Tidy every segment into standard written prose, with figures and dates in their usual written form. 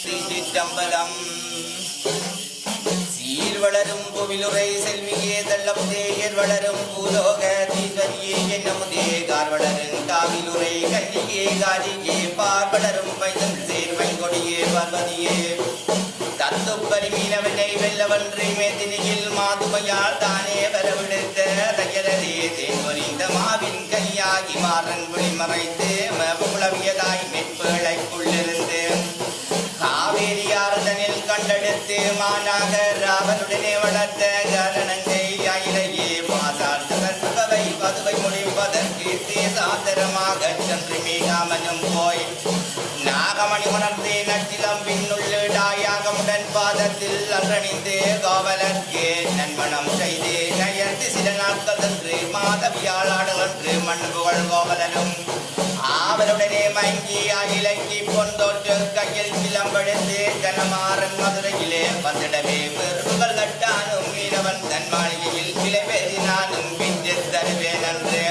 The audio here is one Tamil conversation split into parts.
சிற்றம்பலம் சீர் வளரும் புவிலுரை செல்வியே தள்ளமுதேயர் வளரும் பூலோக தீர்வரியே என்னமுதே கார் வளரும் காவிலுரை கல்லியே காரியே பார் வளரும் பைதன் சேர் வைங்கொடியே பார்வதியே தத்துப்பரி மீனவனை வெல்லவன்றி மேதினியில் மாதுமையால் தானே வரவிடுத்த தையலரே தேன்வரிந்த மாவின் கனியாகி மாறன் விழிமறைத்து மவுளவியதாய் மெற்பேழைக்குள்ளிருந்து காவேரியாரதனில் கண்டெடுத்து மானாக ராவனுடனே வளர்த்த காரணங்கை அயிலையே மாசார்த்தவை பதுவை முடிப்பதற்கு தேசாந்தரமாக சென்று மீகாமனும் போய் நாகமணி உணர்ந்தே நச்சிலம் பின்னுள்ளிடாயாகமுடன் பாதத்தில் அன்றணிந்து கோவலர்க்கு நன்மணம் செய்து நயர்ந்து சில நாட்கள் சென்று மாதவியாளாடுகன்று மண்புகள் கோவலனும் அவருடனே மங்கி அகிலங்கி பொந்தோற்று கையில் சிலம்பெடுத்து ஜனமாறன் மதுரையிலே வந்திடவே பெருவுகள் கட்டானும் மீனவன் தன் மாளிகையில் கிளை பேசினானும் பிஞ்சு தருவேன் என்று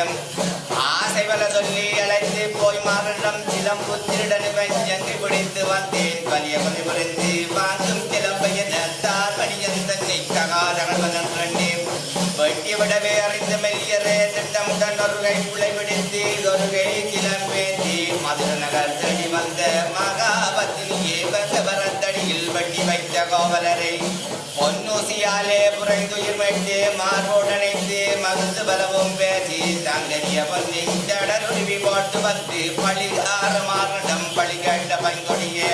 ஆசைவல சொல்லி அழைத்து போய் மாறனிடம் சிலம்பு திருடனு வெஞ்சங்கி பிடித்து வந்தேன் வலிய பதி புரிந்து வாங்கும் சிலம்பைய நத்தார் வடியன் தன்னை தகாதகழ்வதன் வெட்டி விடவே அறிந்து மெல்லியரே திட்டமுடன் ஒரு கை புள்ளை பிடித்து ஒரு கை கிளம்பேந்தி மதுர நகர் தேடி வந்த மகாபத்தினியே வரத்தடியில் வட்டி வைத்த கோவலரை பொன்னூசியாலே புரைந்துயிர் வைத்து மார்போடனைத்து மகிழ்ந்து பலவும் பேசி தங்கரிய பொன்னி தடருருவி போட்டு வந்து பழி ஆறு மாறிடம் பழி கேட்ட பங்கொடியே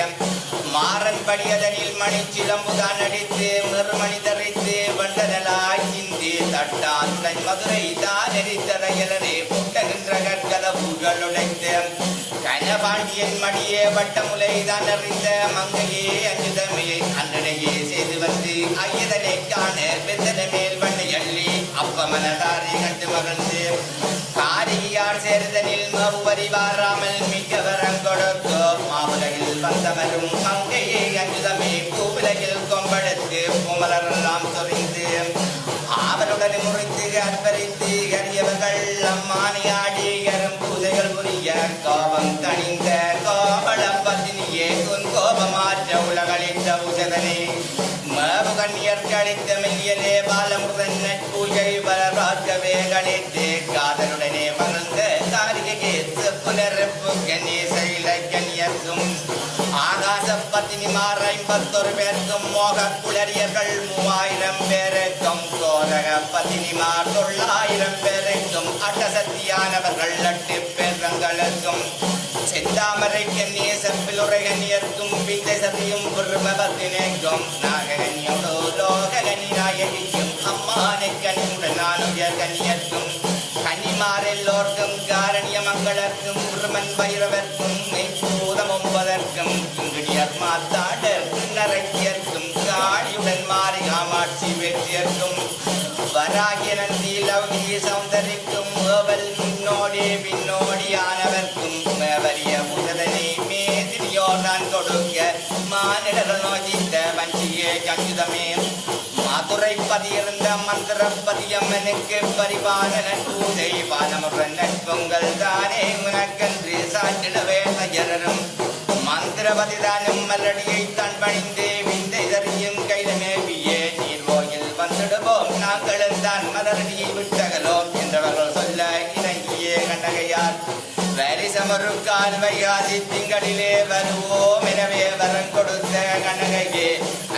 மாறன் படியதனில் மணி சிலம்புதான் அடித்து நிர்மணி தரித்து வண்டலாய் சிந்தி தட்டான் தன் மதுரை தான் எரித்தரையலரே புட்டகின்ற கற்கலவுகள் உடைத்து கனபாண்டியன் மடியே வட்டமுலை தான் அறிந்த மங்கையே அஞ்சுதமையை அன்றனையே செய்து வந்து ஐயதனை காண பெத்தன மேல் வண்ணை அள்ளி அப்பமனதாரை கண்டு மகிழ்ந்து காரியார் சேர்தனில் மறுவரி வாராமல் மிக்க வரங்கொடுத்தோ மாவுலகில் வந்தவரும் மங்கையே அஞ்சுதமே பூவுலகில் கொம்படுத்து பூமலரெல்லாம் சொரிந்து அவருடன் முறித்து அற்பரித்து கரியவர்கள் அம்மானியாடி கரும் பூஜைகள் புரிய கோபம் தணிந்த கோபள பத்தினியே உன் கோபமாற்ற உலகளித்த பூஜகனே மாவு கண்ணியர் கழித்த மெல்லியலே பாலமுருகன் நட்பூஜை பலராக்கவே கழித்து காதலுடனே மறந்த காரிகையே புனரப்பு கண்ணி சைல கண்ணியர்க்கும் ஆகாச பத்தினிமார் 51 பேருக்கும் மோக குளரியர்கள் 3000 பேருக்கும் கோதக பத்தினிமார் 900 பேருக்கும் அட்டசத்தியானவர்கள் 8 பேர்களுக்கும் செந்தாமரை கண்ணிய செப்பிலுரை கண்ணியர்க்கும் விந்தை சதியும் பத்தினேக்கும் நாககன்யோடு லோக கண்ணி நாயகிக்கும் அம்மானை கண்ணியுடன் நானுயர் கண்ணியர்க்கும் கன்னிமார் எல்லோர்க்கும் காரணிய மங்களர்க்கும் உருமன் பைரவர்க்கும் மெய்பூதம் 9 இங்குடியர் மாத்தாடர்க்கும் நரக்கியர்க்கும் காளியுடன் மாறி காமாட்சி வெற்றியர்க்கும் வராகிய நந்தி லௌகிய சௌந்தரிக்கும் ஏவல் முன்னோடி பின்னோடியானவர்க்கும் வரிய புதனை மேதிரியோர் நான் கொடுக்க மானிடர்கள் நோதித்த வஞ்சியே கஞ்சுதமே மதுரை பதியிருந்த மந்திரப்பதியம்மனுக்கு பரிபாலன பூஜை வானமுடன் நட்பொங்கல் தானே உனக்கன்று சாற்றிடவே தயரும் மந்திரபதிதானும் மலடியை தன் பணிந்து விந்தை தறியும் கைலமேவியே நீர்வோயில் வந்துடுவோம் நாங்களும் தான் மலரடியை விட்டகலோம் என்றவர்கள் சொல்ல இணங்கியே கண்டகையார் வரிசமருக்கால் வைகாசி திங்களிலே வருவோம் எனவே வரம் கொடுத்த கண்ணகையே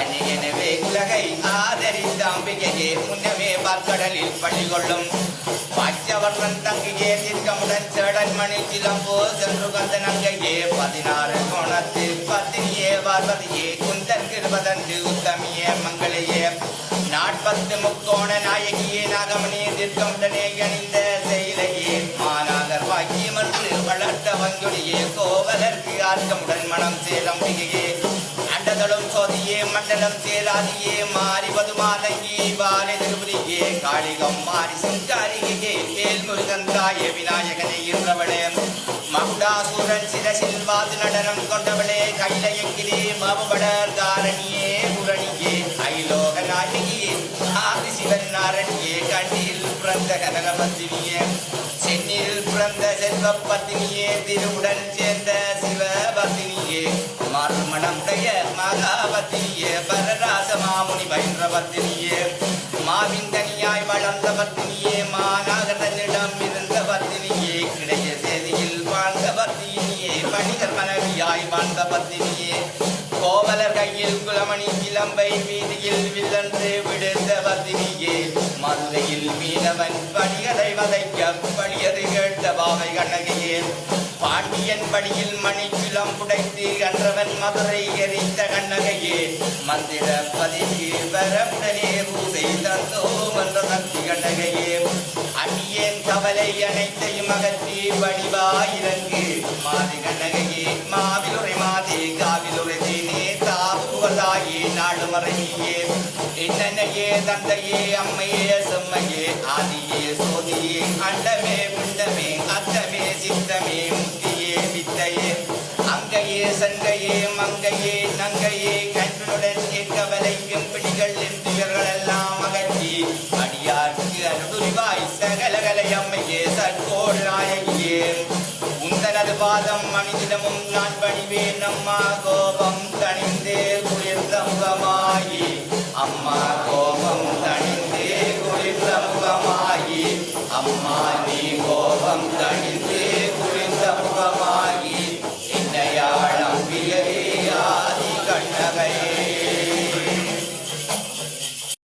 அன்னியனவே உலகை ஆதரித்த அம்பிகையே முன்னமே பார்க்கடலில் பள்ளி கொள்ளும் பச்சவர்ணன் தங்கையே தீர்க்கமுடன் சேடன் மணி சிலம்போ சென்று கந்த நங்கையே 16 கோணத்து பத்தினியே பார்வதியே குந்தன் கிருபதன்று உத்தமியே மங்களையே 40 முக்கோண நாயகியே நாகமணி தீர்க்கமுடனே அணிந்த செயலையே மாநாதர் வாக்கியம் என்று வளர்த்த வங்குடியே கோவலர்க்கு ஆர்க்கமுடன் மனம் சேலம்பிகையே அண்டதளும் சோதியே மண்டலம் சேலாதியே மாறி பதுமாதங்கி பாலை திருபுரியே காளிகம் மாறி சிங்காரிகையே வேல் முருகன் தாய விநாயகனை என்றவளே மகுடாசூரன் சிரசில் வாது நடனம் கொண்டவளே கைலையங்கிலே மாபுபடர் தாரணியே புரணியே ஐலோக நாயகியே ஆதிசிவன் நாரணியே கண்ணில் பிறந்த கனகபத்தினியே சென்னில் பிறந்த செல்வ பத்தினியே திருவுடன் சேர்ந்த சிவ பத்தினியே மறுமணம் பத்தினியே பரராச மாமுனி பயின்ற பத்தினியே மாவிந்தனியாய் வளர்ந்த பத்தினியே மாநகரனிடம் இருந்த பத்தினியே கிடைய செய்தியில் வாழ்ந்த பத்தினியே வணிகர் மனைவியாய் வாழ்ந்த பத்தினியே கோவலர் கையில் குலமணி இளம்பை வீதியில் வில்லன்று விடுத்த பத்தினியே மதுரையில் மீனவன் பணிகளை வதைக்க பணியது கேட்ட பாவை கண்ணகையே பாண்டியன் படியில் மணிக்குளம் புடைத்து கன்றவன் மதுரை எரித்த கண்ணகையே மந்திர பதிக்கு வரவுடனே பூதை தந்தோம் என்ற சக்தி கண்ணகையே அடியேன் கவலை அனைத்தையும் அகற்றி வடிவாயிரங்கு மாதி கண்ணகையே மாவிலுரை மாதே காவிலுரை தேனே தாப்புவதாயே நாடுமறை நீயே என்னையே தந்தையே அம்மையே செம்மையே ஆதியே சோதியே அண்டமே பிண்டமே அத்தமே சித்தமே முத்தியே வித்தையே அங்கையே சங்கையே மங்கையே நங்கையே கண்களுடன் கவலைக்கும் பிடிகள் துயர்கள் எல்லாம் அகற்றி அடியார்க்கு அருள்வாய் சகலகலை அம்மையே சற்கோள் நாயகியே உந்தனது பாதம் மனிதனமும் நான் பணிவேன் அம்மா கோபம்